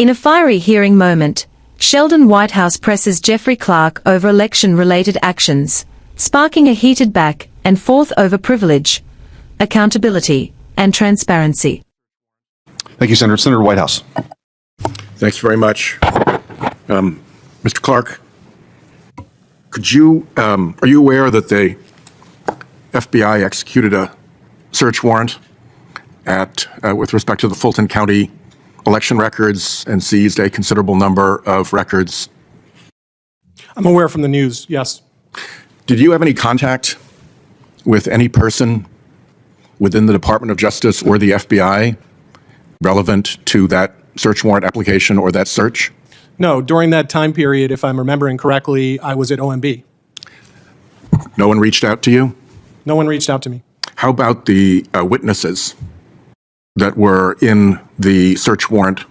In a fiery hearing moment, Sheldon Whitehouse presses Jeffrey Clark over election-related actions, sparking a heated back and forth over privilege, accountability, and transparency. Thank you, Senator. Senator Whitehouse. Thanks very much. Mr. Clark, are you aware that the FBI executed a search warrant with respect to the Fulton County election records and seized a considerable number of records? I'm aware from the news, yes. Did you have any contact with any person within the Department of Justice or the FBI relevant to that search warrant application or that search? No, during that time period, if I'm remembering correctly, I was at OMB. No one reached out to you? No one reached out to me. How about the witnesses that were in the search warrant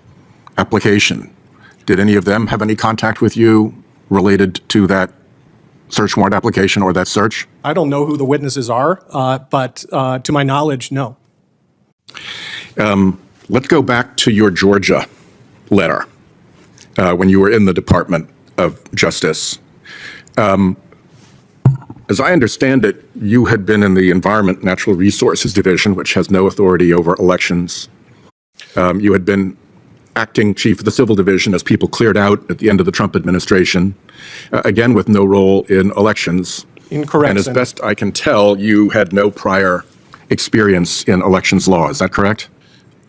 application? Did any of them have any contact with you related to that search warrant application or that search? I don't know who the witnesses are, but to my knowledge, no. Let's go back to your Georgia letter when you were in the Department of Justice. As I understand it, you had been in the Environment Natural Resources Division, which has no authority over elections. You had been acting chief of the Civil Division as people cleared out at the end of the Trump administration, again with no role in elections. Incorrect. And as best I can tell, you had no prior experience in elections law. Is that correct?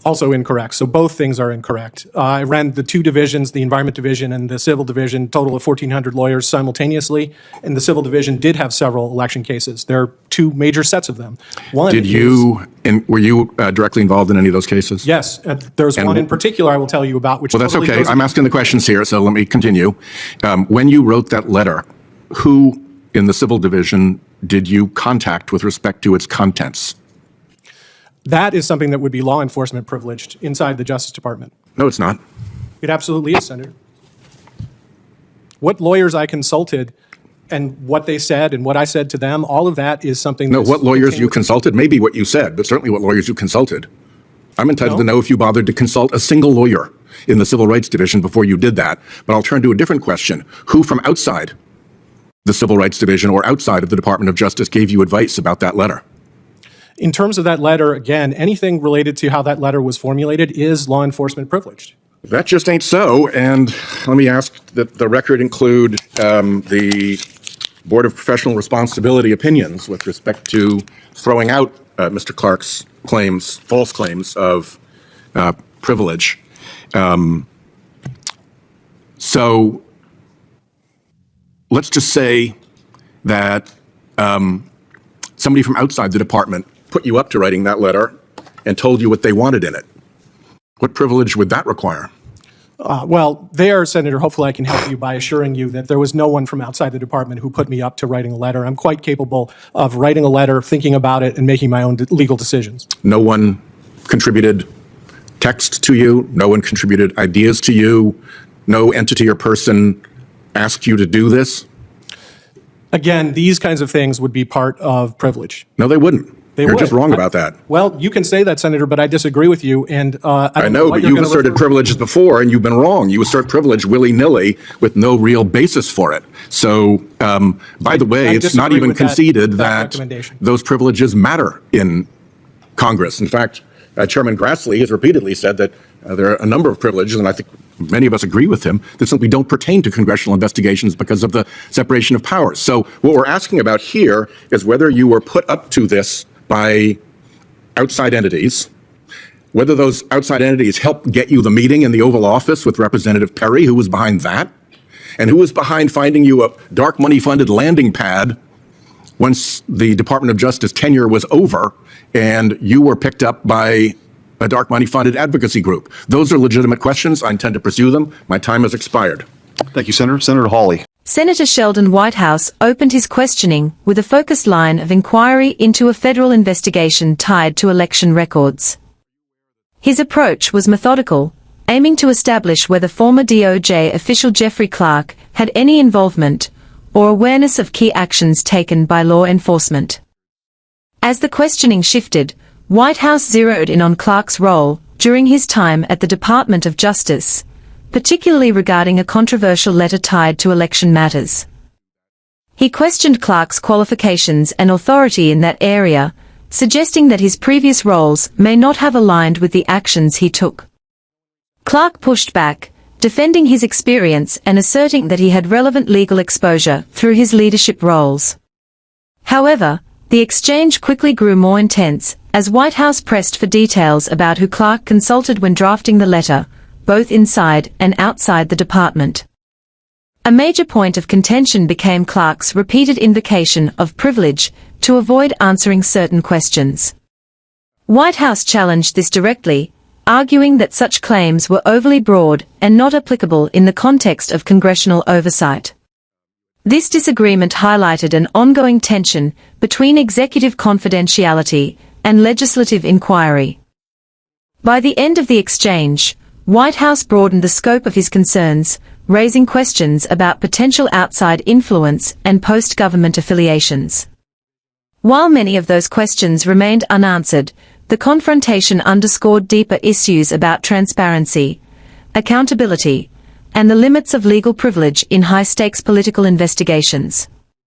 Also incorrect. So both things are incorrect. I ran the two divisions, the Environment Division and the Civil Division, total of 1,400 lawyers simultaneously. And the Civil Division did have several election cases. There are two major sets of them. One were you directly involved in any of those cases? Yes. There's one in particular I will tell you about, which Well, that's okay. I'm asking the questions here, so let me continue. When you wrote that letter, who in the Civil Division did you contact with respect to its contents? That is something that would be law enforcement privileged inside the Justice Department. No, it's not. It absolutely is, Senator. What lawyers I consulted and what they said and what I said to them, all of that is something No, what lawyers you consulted, maybe what you said, but certainly what lawyers you consulted. I'm entitled to know if you bothered to consult a single lawyer in the Civil Rights Division before you did that. But I'll turn to a different question. Who from outside the Civil Rights Division or outside of the Department of Justice gave you advice about that letter? In terms of that letter, again, anything related to how that letter was formulated is law enforcement privileged. That just ain't so. And let me ask that the record include the Board of Professional Responsibility opinions with respect to throwing out Mr. Clark's claims, false claims of privilege. So let's just say that somebody from outside the department put you up to writing that letter and told you what they wanted in it. What privilege would that require? Well, there, Senator, hopefully I can help you by assuring you that there was no one from outside the department who put me up to writing a letter. I'm quite capable of writing a letter, thinking about it, and making my own legal decisions. No one contributed text to you? No one contributed ideas to you? No entity or person asked you to do this? Again, these kinds of things would be part of privilege. No, they wouldn't. You're just wrong about that. Well, you can say that, Senator, but I disagree with you. And I know, but you've asserted privileges before, and you've been wrong. You assert privilege willy-nilly with no real basis for it. So, by the way, it's not even conceded that those privileges matter in Congress. In fact, Chairman Grassley has repeatedly said that there are a number of privileges, and I think many of us agree with him, that simply don't pertain to congressional investigations because of the separation of powers. So what we're asking about here is whether you were put up to this by outside entities, whether those outside entities helped get you the meeting in the Oval Office with Representative Perry, who was behind that, and who was behind finding you a dark money-funded landing pad once the Department of Justice tenure was over and you were picked up by a dark money-funded advocacy group. Those are legitimate questions. I intend to pursue them. My time has expired. Thank you, Senator. Senator Hawley. Senator Sheldon Whitehouse opened his questioning with a focused line of inquiry into a federal investigation tied to election records. His approach was methodical, aiming to establish whether former DOJ official Jeffrey Clark had any involvement or awareness of key actions taken by law enforcement. As the questioning shifted, Whitehouse zeroed in on Clark's role during his time at the Department of Justice, particularly regarding a controversial letter tied to election matters. He questioned Clark's qualifications and authority in that area, suggesting that his previous roles may not have aligned with the actions he took. Clark pushed back, defending his experience and asserting that he had relevant legal exposure through his leadership roles. However, the exchange quickly grew more intense, as Whitehouse pressed for details about who Clark consulted when drafting the letter, both inside and outside the department. A major point of contention became Clark's repeated invocation of privilege to avoid answering certain questions. Whitehouse challenged this directly, arguing that such claims were overly broad and not applicable in the context of congressional oversight. This disagreement highlighted an ongoing tension between executive confidentiality and legislative inquiry. By the end of the exchange, Whitehouse broadened the scope of his concerns, raising questions about potential outside influence and post-government affiliations. While many of those questions remained unanswered, the confrontation underscored deeper issues about transparency, accountability, and the limits of legal privilege in high-stakes political investigations.